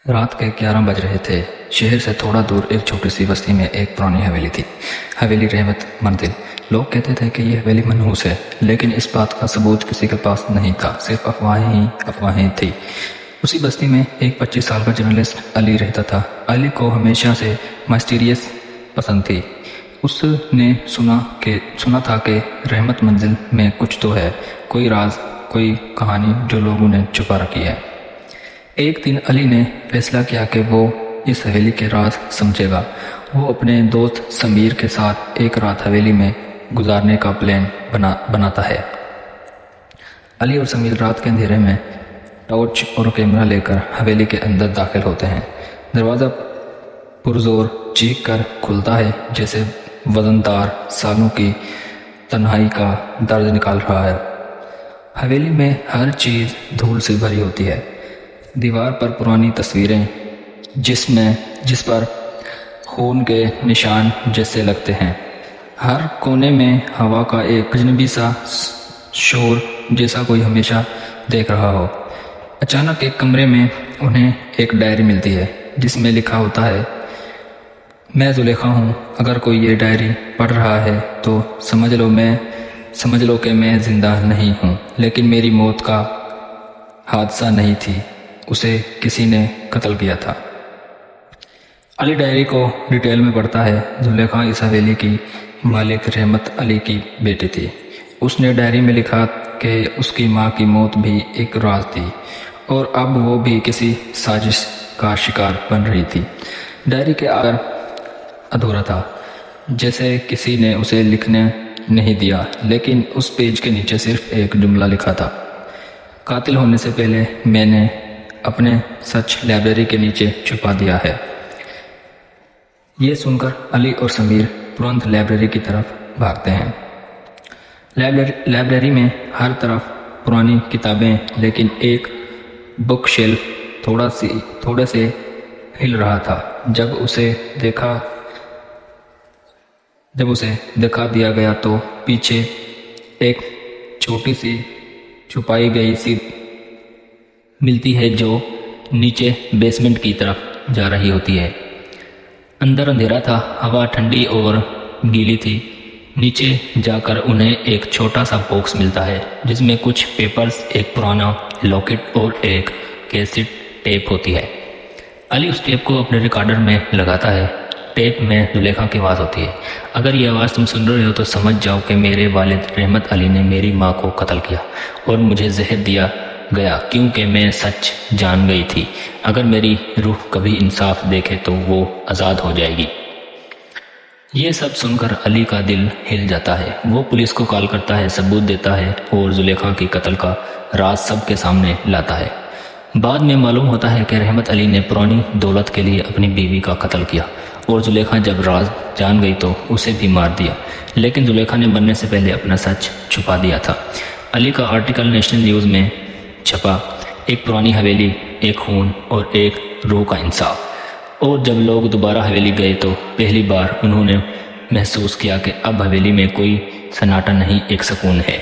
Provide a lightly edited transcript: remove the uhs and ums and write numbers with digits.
رات کے 11 بج رہے تھے۔ شہر سے تھوڑا دور ایک چھوٹی سی بستی میں ایک پرانی حویلی تھی، حویلی رحمت منزل۔ لوگ کہتے تھے کہ یہ حویلی منحوس ہے، لیکن اس بات کا ثبوت کسی کے پاس نہیں تھا، صرف افواہیں ہی افواہیں تھی۔ اسی بستی میں ایک 25 سال کا جرنلسٹ علی رہتا تھا۔ علی کو ہمیشہ سے مسٹیریس پسند تھی۔ اس نے سنا تھا کہ رحمت منزل میں کچھ تو ہے، کوئی راز، کوئی کہانی جو لوگوں نے چھپا رکھی ہے۔ ایک دن علی نے فیصلہ کیا کہ وہ اس حویلی کے راز سمجھے گا۔ وہ اپنے دوست سمیر کے ساتھ ایک رات حویلی میں گزارنے کا پلان بناتا ہے۔ علی اور سمیر رات کے اندھیرے میں ٹارچ اور کیمرہ لے کر حویلی کے اندر داخل ہوتے ہیں۔ دروازہ پرزور چیخ کر کھلتا ہے، جیسے وزندار سالوں کی تنہائی کا درد نکال رہا ہے۔ حویلی میں ہر چیز دھول سے بھری ہوتی ہے۔ دیوار پر پرانی تصویریں جس پر خون کے نشان جیسے لگتے ہیں۔ ہر کونے میں ہوا کا ایک اجنبی سا شور، جیسا کوئی ہمیشہ دیکھ رہا ہو۔ اچانک ایک کمرے میں انہیں ایک ڈائری ملتی ہے، جس میں لکھا ہوتا ہے، میں زلیخا ہوں۔ اگر کوئی یہ ڈائری پڑھ رہا ہے تو سمجھ لو کہ میں زندہ نہیں ہوں، لیکن میری موت کا حادثہ نہیں تھی، اسے کسی نے قتل کیا تھا۔ علی ڈائری کو ڈیٹیل میں پڑھتا ہے۔ زلیخا اس حویلی کی مالک رحمت علی کی بیٹی تھی۔ اس نے ڈائری میں لکھا کہ اس کی ماں کی موت بھی ایک راز تھی، اور اب وہ بھی کسی سازش کا شکار بن رہی تھی۔ ڈائری کے آخر ادھورا تھا، جیسے کسی نے اسے لکھنے نہیں دیا، لیکن اس پیج کے نیچے صرف ایک جملہ لکھا تھا، قاتل ہونے سے پہلے میں نے اپنے سچ لائبریری کے نیچے چھپا دیا ہے۔ یہ سن کر علی اور سمیر ترنت لائبریری کی طرف بھاگتے ہیں۔ لائبریری میں ہر طرف پرانی کتابیں، لیکن ایک بک شیلف تھوڑے سے ہل رہا تھا۔ جب اسے دکھا دیا گیا تو پیچھے ایک چھوٹی سی چھپائی گئی سی ملتی ہے جو نیچے بیسمنٹ کی طرف جا رہی ہوتی ہے۔ اندر اندھیرا تھا، ہوا ٹھنڈی اور گیلی تھی۔ نیچے جا کر انہیں ایک چھوٹا سا باکس ملتا ہے، جس میں کچھ پیپرز، ایک پرانا لاکٹ اور ایک کیسٹ ٹیپ ہوتی ہے۔ علی اس ٹیپ کو اپنے ریکارڈر میں لگاتا ہے۔ ٹیپ میں زلیخا کی آواز ہوتی ہے، اگر یہ آواز تم سن رہے ہو تو سمجھ جاؤ کہ میرے والد رحمت علی نے میری ماں کو قتل کیا اور مجھے زہر دیا گیا، کیونکہ میں سچ جان گئی تھی۔ اگر میری روح کبھی انصاف دیکھے تو وہ آزاد ہو جائے گی۔ یہ سب سن کر علی کا دل ہل جاتا ہے۔ وہ پولیس کو کال کرتا ہے، ثبوت دیتا ہے اور زلیخا کی قتل کا راز سب کے سامنے لاتا ہے۔ بعد میں معلوم ہوتا ہے کہ رحمت علی نے پرانی دولت کے لیے اپنی بیوی کا قتل کیا، اور زلیخا جب راز جان گئی تو اسے بھی مار دیا، لیکن زلیخا نے مرنے سے پہلے اپنا سچ چھپا دیا تھا۔ علی کا آرٹیکل نیشنل نیوز میں چھپا، ایک پرانی حویلی، ایک خون اور ایک روح کا انصاف۔ اور جب لوگ دوبارہ حویلی گئے تو پہلی بار انہوں نے محسوس کیا کہ اب حویلی میں کوئی سناٹا نہیں، ایک سکون ہے۔